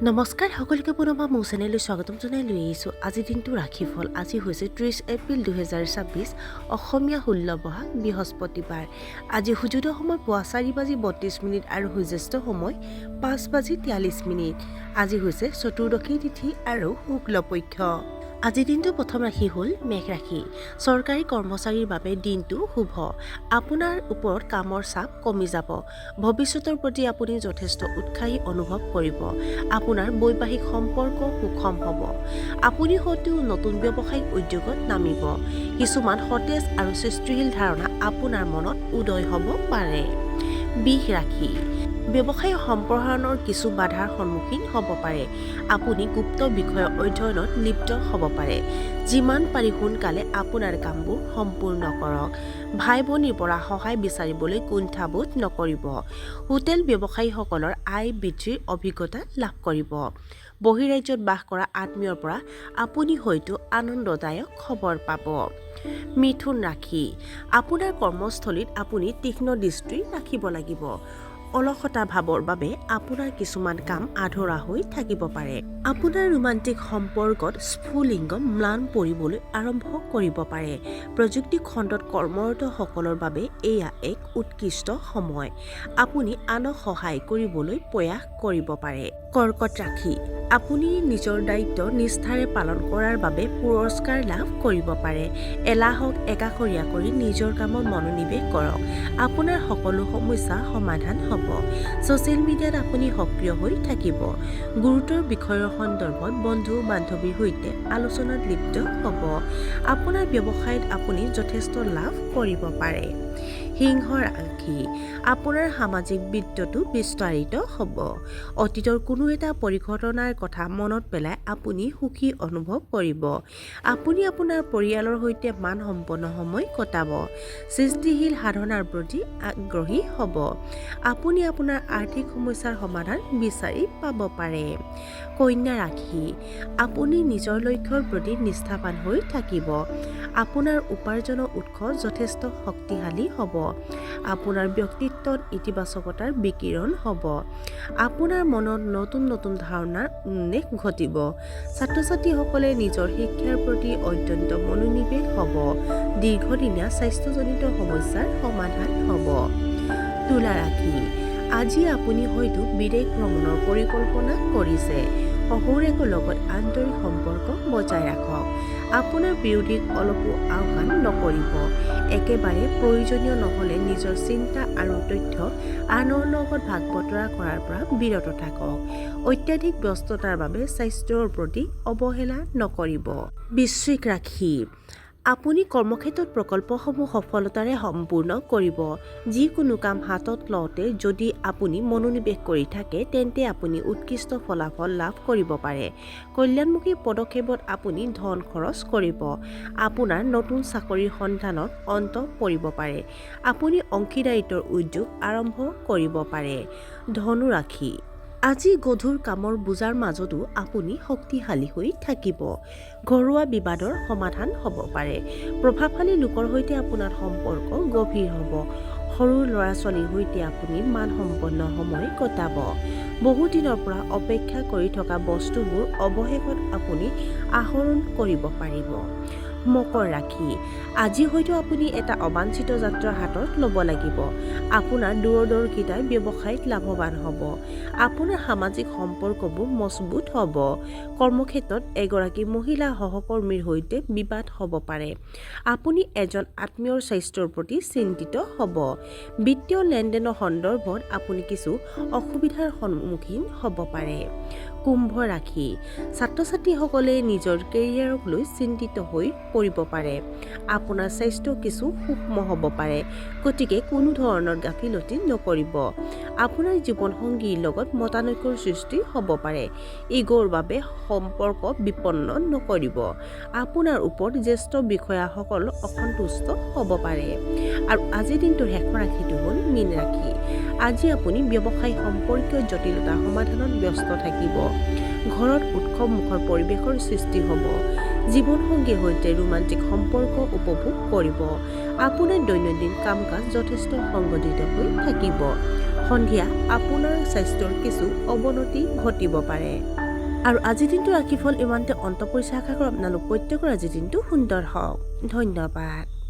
নমস্কাৰ সকলোকে পুনৰবাৰ মোৰ চেনেললৈ স্বাগতম জনাই লৈ আহিছোঁ। আজিৰ দিনটো ৰাশিফল। আজি হৈছে 30 এপ্ৰিল 2026, অসমীয়া 16 বহাগ, বৃহস্পতিবাৰ। আজি সূৰ্যোদয় সময় পুৱা 4:32 আৰু সূৰ্যাস্ত সময় 5:43। আজি হৈছে চতুৰ্দশী তিথি আৰু শুক্লপক্ষ। আজিৰ দিনটোৰ প্ৰথম ৰাশি হ'ল মেঘ ৰাশি। চৰকাৰী কৰ্মচাৰীৰ বাবে দিনটো শুভ। আপোনাৰ ওপৰত কামৰ চাপ কমি যাব। ভৱিষ্যতৰ প্ৰতি আপুনি যথেষ্ট উৎসাহী অনুভৱ কৰিব। আপোনাৰ বৈবাহিক সম্পৰ্ক সুষম হ'ব। আপুনি হয়তো নতুন ব্যৱসায়িক উদ্যোগত নামিব। কিছুমান সতেজ আৰু সৃষ্টিশীল ধাৰণা আপোনাৰ মনত উদয় হ'ব পাৰে। বৃষ ৰাশি। ব্যৱসায় সম্প্ৰসাৰণৰ কিছু বাধাৰ সন্মুখীন হ'ব পাৰে। আপুনি গুপ্ত বিষয়ৰ অধ্যয়নত লিপ্ত হ'ব পাৰে। যিমান পাৰি সোনকালে আপোনাৰ কামবোৰ সম্পূৰ্ণ কৰক। ভাই ভনীৰ পৰা সহায় বিচাৰিবলৈ কুণ্ঠাবোধ নকৰিব। হোটেল ব্যৱসায়ীসকলৰ আয় বৃদ্ধিৰ অভিজ্ঞতা লাভ কৰিব। বহিৰাজ্যত বাস কৰা আত্মীয়ৰ পৰা আপুনি হয়তো আনন্দদায়ক খবৰ পাব। মিথুন ৰাশি। আপোনাৰ কৰ্মস্থলীত আপুনি তীক্ষ্ণ দৃষ্টি ৰাখিব লাগিব। অলসতা ভাৱৰ বাবে আপোনাৰ কিছুমান কাম আধৰুৱা হৈ থাকিব পাৰে। আপোনাৰ ৰোমান্টিক সম্পৰ্কত স্ফুলিংগ ম্লান পৰিবলৈ আৰম্ভ কৰিব পাৰে। প্ৰযুক্তি খণ্ডত কৰ্মৰতসকলৰ বাবে এয়া এক উৎকৃষ্ট সময়। আপুনি আনক সহায় কৰিবলৈ প্ৰয়াস কৰিব পাৰে। কৰ্কট ৰাশি। আপুনি নিজৰ দায়িত্ব নিষ্ঠাৰে পালন কৰাৰ বাবে পুৰস্কাৰ লাভ কৰিব পাৰে। এলাহক একাষৰীয়া কৰি নিজৰ কামত মনোনিৱেশ কৰক। আপোনাৰ সকলো সমস্যা সমাধান হ'ব। ছ'চিয়েল মিডিয়াত আপুনি সক্ৰিয় হৈ থাকিব। গুৰুতৰ বিষয়ৰ সন্দৰ্ভত বন্ধু বান্ধৱীৰ সৈতে আলোচনাত লিপ্ত হ'ব। আপোনাৰ ব্যৱসায়ত আপুনি যথেষ্ট লাভ কৰিব পাৰে। সিংহ ৰাশি। আপোনাৰ সামাজিক বৃত্তটো বিস্তাৰিত হ'ব। অতীতৰ কোনো এটা পৰিঘটনাৰ কথা মনত পেলাই আপুনি সুখী অনুভৱ কৰিব। আপুনি আপোনাৰ পৰিয়ালৰ সৈতে মানসম্পন্ন সময় কটাব। সৃষ্টিশীল সাধনাৰ প্ৰতি আগ্ৰহী হ'ব। আপুনি আপোনাৰ আৰ্থিক সমস্যাৰ সমাধান বিচাৰি পাব পাৰে। কন্যা ৰাশি। আপুনি নিজৰ লক্ষ্যৰ প্ৰতি নিষ্ঠাৱান হৈ থাকিব। আপোনাৰ উপাৰ্জনৰ উৎস যথেষ্ট শক্তিশালী হ'ব। আপোনাৰ ব্যক্তিত্বত ইতিবাচকতাৰ বিকিৰণ হ'ব। আপোনাৰ মনত নতুন নতুন ধাৰণাৰ উন্মেষ ঘটিব। ছাত্ৰ ছাত্ৰীসকলে নিজৰ শিক্ষাৰ প্ৰতি অত্যন্ত মনোনিৱেশ হ'ব। দীৰ্ঘদিনীয়া স্বাস্থ্যজনিত সমস্যাৰ সমাধান হ'ব। তুলা ৰাশি। আজি আপুনি হয়তো বিদেশ ভ্ৰমণৰ পৰিকল্পনা কৰিছে। শহুৰেকৰ লগত আন্তৰিক সম্পৰ্ক বজাই ৰাখক। আপোনাৰ বিৰোধীক অলপো আওকাণ নকৰিব। একেবাৰে প্ৰয়োজনীয় নহ'লে নিজৰ চিন্তা আৰু তথ্য আনৰ লগত ভাগ বতৰা কৰাৰ পৰা বিৰত থাকক। অত্যাধিক ব্যস্ততাৰ বাবে স্বাস্থ্যৰ প্ৰতি অৱহেলা নকৰিব। বৃশ্চিক ৰাশি। আপুনি কৰ্মক্ষেত্ৰত প্ৰকল্পসমূহ সফলতাৰে সম্পূৰ্ণ কৰিব। যিকোনো কাম হাতত লওঁতে যদি আপুনি মনোনিৱেশ কৰি থাকে তেন্তে আপুনি উৎকৃষ্ট ফলাফল লাভ কৰিব পাৰে। কল্যাণমুখী পদক্ষেপত আপুনি ধন খৰচ কৰিব। আপোনাৰ নতুন চাকৰিৰ সন্ধানত অন্ত পৰিব পাৰে। আপুনি অংশীদাৰিত্বৰ উদ্যোগ আৰম্ভ কৰিব পাৰে। ধনু ৰাশি। আজি গধুৰ কামৰ বোজাৰ মাজতো আপুনি শক্তিশালী হৈ থাকিব। ঘৰুৱা বিবাদৰ সমাধান হ'ব পাৰে। প্ৰভাৱশালী লোকৰ সৈতে আপোনাৰ সম্পৰ্ক গভীৰ হ'ব। সৰু ল'ৰা-ছোৱালীৰ সৈতে আপুনি মানসম্পন্ন সময় কটাব। বহুদিনৰ পৰা অপেক্ষা কৰি থকা বস্তুবোৰ অৱশেষত আপুনি আহৰণ কৰিব পাৰিব। মকৰ ৰাশি। আজি হয়তো আপুনি এটা অবাঞ্ছিত যাত্ৰা হাতত ল'ব লাগিব। আপোনাৰ দূৰদৰ্শিতাই ব্যৱসায়ত লাভৱান হ'ব। আপোনাৰ সামাজিক সম্পৰ্কবোৰ মজবুত হ'ব। কৰ্মক্ষেত্ৰত এগৰাকী মহিলা সহকৰ্মীৰ সৈতে বিবাদ হ'ব পাৰে। আপুনি এজন আত্মীয়ৰ স্বাস্থ্যৰ প্ৰতি চিন্তিত হ'ব। বিত্তীয় লেনদেনৰ সন্দৰ্ভত আপুনি কিছু অসুবিধাৰ সন্মুখীন হ'ব পাৰে। কুম্ভ ৰাশি। ছাত্ৰ ছাত্ৰীসকলে নিজৰ কেৰিয়াৰক লৈ চিন্তিত হৈ পৰিব পাৰে। আপোনাৰ স্বাস্থ্য কিছু সূক্ষ্ম হ'ব পাৰে। গতিকে কোনো ধৰণৰ গাফিলতি নকৰিব। আপোনাৰ জীৱনসংগীৰ লগত মতানৈক্যৰ সৃষ্টি হ'ব পাৰে। ইগোৰ বাবে সম্পৰ্ক বিপন্ন নকৰিব। আপোনাৰ ওপৰত জ্যেষ্ঠ বিষয়াসকল অসন্তুষ্ট হ'ব পাৰে। আৰু আজিৰ দিনটোৰ শেষৰ ৰাশিটো হ'ল মীন ৰাশি। আজি আপুনি ব্যৱসায় সম্পৰ্কীয় জটিলতা সমাধানত ব্যস্ত থাকিব। ঘৰত উৎসৱমুখৰ পৰিৱেশৰ সৃষ্টি হ'ব। জীৱনসংগীৰ সৈতে ৰোমান্টিক সম্পৰ্ক উপভোগ কৰিব। আপোনাৰ দৈনন্দিন কাম কাজ যথেষ্ট সংগঠিত হৈ থাকিব। সন্ধিয়া আপোনাৰ স্বাস্থ্যৰ কিছু অৱনতি ঘটিব পাৰে। আৰু আজিৰ দিনটো ৰাশিফল ইমানতে অন্ত পৰিছে। আশা কৰোঁ আপোনালোক প্ৰত্যেকৰ আজিৰ দিনটো সুন্দৰ হওক। ধন্যবাদ।